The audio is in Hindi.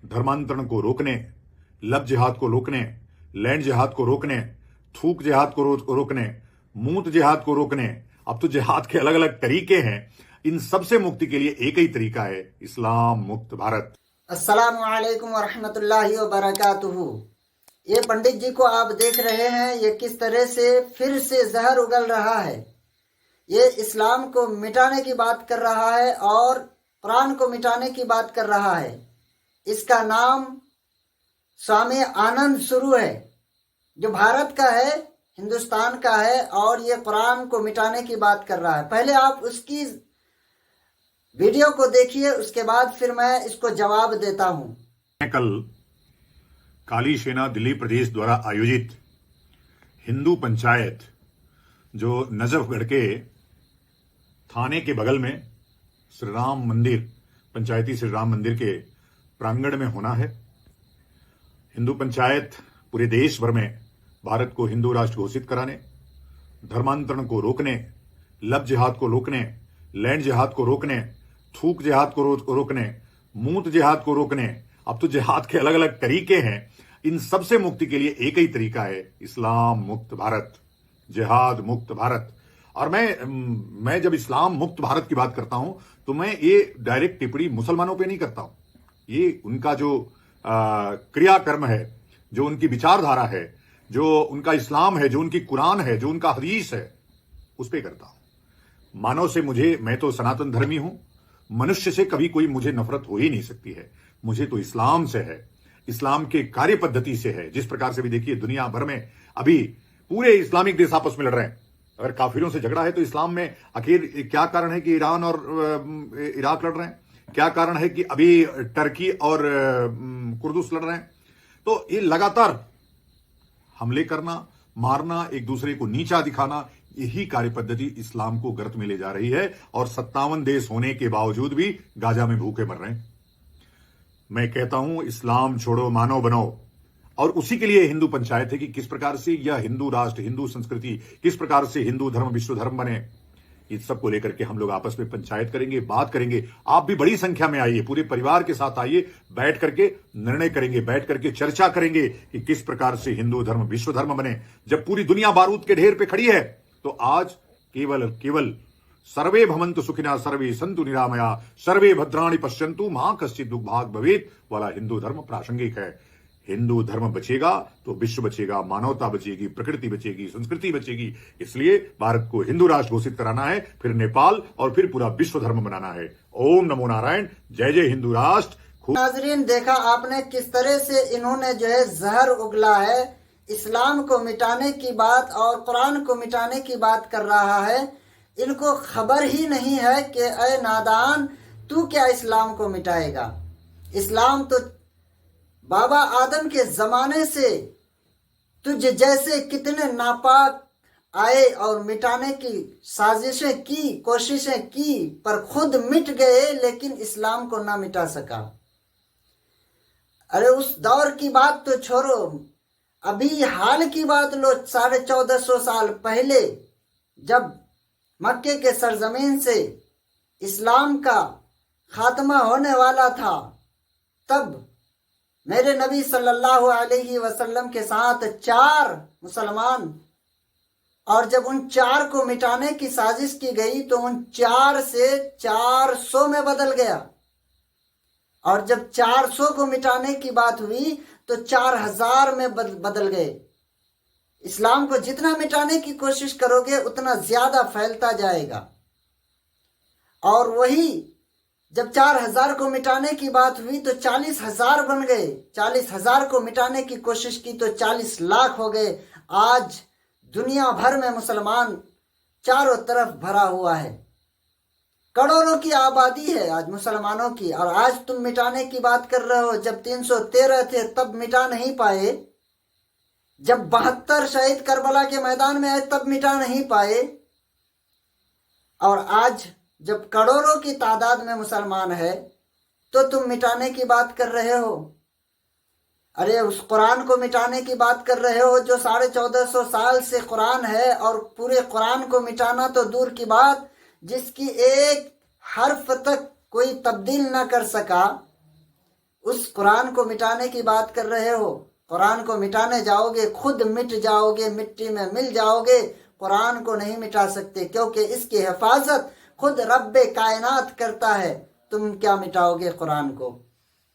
धर्मांतरण को रोकने, लब जिहाद को रोकने, लैंड जिहाद को रोकने, थूक जिहाद को रोकने, मूत जिहाद को रोकने। अब तो जिहाद के अलग अलग तरीके हैं। इन सबसे मुक्ति के लिए एक ही तरीका है, इस्लाम मुक्त भारत। अस्सलामु अलैकुम वरहमतुल्लाहि वबरकातुहू। ये पंडित जी को आप देख रहे हैं, ये किस तरह से फिर से जहर उगल रहा है। ये इस्लाम को मिटाने की बात कर रहा है और कुरान को मिटाने की बात कर रहा है। इसका नाम स्वामी आनंद शुरू है, जो भारत का है, हिंदुस्तान का है, और ये कुरान को मिटाने की बात कर रहा है। पहले आप उसकी वीडियो को देखिए, उसके बाद फिर मैं इसको जवाब देता हूं। कल काली सेना दिल्ली प्रदेश द्वारा आयोजित हिंदू पंचायत, जो नजफगढ़ के थाने के बगल में श्री राम मंदिर, पंचायती श्री राम मंदिर के प्रांगण में होना है। हिंदू पंचायत पूरे देश भर में भारत को हिंदू राष्ट्र घोषित कराने, धर्मांतरण को रोकने, लब जिहाद को रोकने, लैंड जिहाद को रोकने, थूक जिहाद को रोकने, मूत जिहाद को रोकने। अब तो जिहाद के अलग अलग तरीके हैं। इन सबसे मुक्ति के लिए एक ही तरीका है, इस्लाम मुक्त भारत, जिहाद मुक्त भारत। और मैं जब इस्लाम मुक्त भारत की बात करता हूं तो मैं ये डायरेक्ट टिप्पणी मुसलमानों पे नहीं करता हूं। ये उनका जो क्रियाकर्म है, जो उनकी विचारधारा है, जो उनका इस्लाम है, जो उनकी कुरान है, जो उनका हदीस है, उस पे करता हूं। मानव से मैं तो सनातन धर्मी हूं। मनुष्य से कभी कोई मुझे नफरत हो ही नहीं सकती है। मुझे तो इस्लाम से है, इस्लाम के कार्य पद्धति से है। जिस प्रकार से भी देखिए, दुनिया भर में अभी पूरे इस्लामिक देश आपस में लड़ रहे हैं। अगर काफिरों से झगड़ा है तो इस्लाम में आखिर क्या कारण है कि ईरान और इराक लड़ रहे हैं? क्या कारण है कि अभी टर्की और कुर्दुस लड़ रहे हैं? तो ये लगातार हमले करना, मारना, एक दूसरे को नीचा दिखाना, यही कार्य पद्धति इस्लाम को गर्त में ले जा रही है। और 57 देश होने के बावजूद भी गाजा में भूखे मर रहे हैं। मैं कहता हूं, इस्लाम छोड़ो, मानव बनो। और उसी के लिए हिंदू पंचायत है कि किस प्रकार से यह हिंदू राष्ट्र, हिंदू संस्कृति, किस प्रकार से हिंदू धर्म विश्व धर्म बने। इस सब को लेकर के हम लोग आपस में पंचायत करेंगे, बात करेंगे। आप भी बड़ी संख्या में आइए, पूरे परिवार के साथ आइए, बैठ करके निर्णय करेंगे, बैठ करके चर्चा करेंगे कि किस प्रकार से हिंदू धर्म विश्व धर्म बने। जब पूरी दुनिया बारूद के ढेर पे खड़ी है तो आज केवल सर्वे भवन्तु सुखिनः, सर्वे सन्तु निरामया, सर्वे भद्राणि पश्यन्तु, मा कश्चित् दुर्भाग् भवेत् वाला हिंदू धर्म प्रासंगिक है। हिंदू धर्म बचेगा तो विश्व बचेगा, मानवता बचेगी, प्रकृति बचेगी, संस्कृति बचेगी। इसलिए भारत को हिंदू राष्ट्र घोषित कराना है, फिर नेपाल और फिर पूरा विश्व धर्म बनाना है। ओम नमो नारायण। जय जय हिंदू राष्ट्र। नाजरीन, देखा आपने किस तरह से इन्होंने जो है जहर उगला है। इस्लाम को मिटाने की बात और कुरान को मिटाने की बात कर रहा है। इनको खबर ही नहीं है कि अय नादान, तू क्या इस्लाम को मिटाएगा। इस्लाम तो बाबा आदम के जमाने से तुझ जैसे कितने नापाक आए और मिटाने की साजिशें की, कोशिशें की, पर खुद मिट गए, लेकिन इस्लाम को ना मिटा सका। अरे उस दौर की बात तो छोड़ो, अभी हाल की बात लो। 1450 साल पहले जब मक्के के सरजमीन से इस्लाम का खात्मा होने वाला था, तब मेरे नबी सल्लल्लाहु अलैहि वसल्लम के साथ 4 मुसलमान, और जब उन 4 को मिटाने की साजिश की गई तो उन 4 से 400 में बदल गया। और जब 400 को मिटाने की बात हुई तो 4000 में बदल गए। इस्लाम को जितना मिटाने की कोशिश करोगे उतना ज्यादा फैलता जाएगा। और वही जब 4000 को मिटाने की बात हुई तो 40,000 बन गए। 40,000 को मिटाने की कोशिश की तो 40 लाख हो गए। आज दुनिया भर में मुसलमान चारों तरफ भरा हुआ है। करोड़ों की आबादी है आज मुसलमानों की, और आज तुम मिटाने की बात कर रहे हो। जब 313 थे तब मिटा नहीं पाए, जब 72 शहीद करबला के मैदान में आए तब मिटा नहीं पाए, और आज जब करोड़ों की तादाद में मुसलमान है तो तुम मिटाने की बात कर रहे हो। अरे उस कुरान को मिटाने की बात कर रहे हो जो 1450 साल से कुरान है, और पूरे कुरान को मिटाना तो दूर की बात, जिसकी एक हर्फ तक कोई तब्दील ना कर सका, उस कुरान को मिटाने की बात कर रहे हो। कुरान को मिटाने जाओगे खुद मिट जाओगे, मिट्टी में मिल जाओगे। कुरान को नहीं मिटा सकते, क्योंकि इसकी हिफाजत खुद रब्बे कायनात करता है। तुम क्या मिटाओगे कुरान को।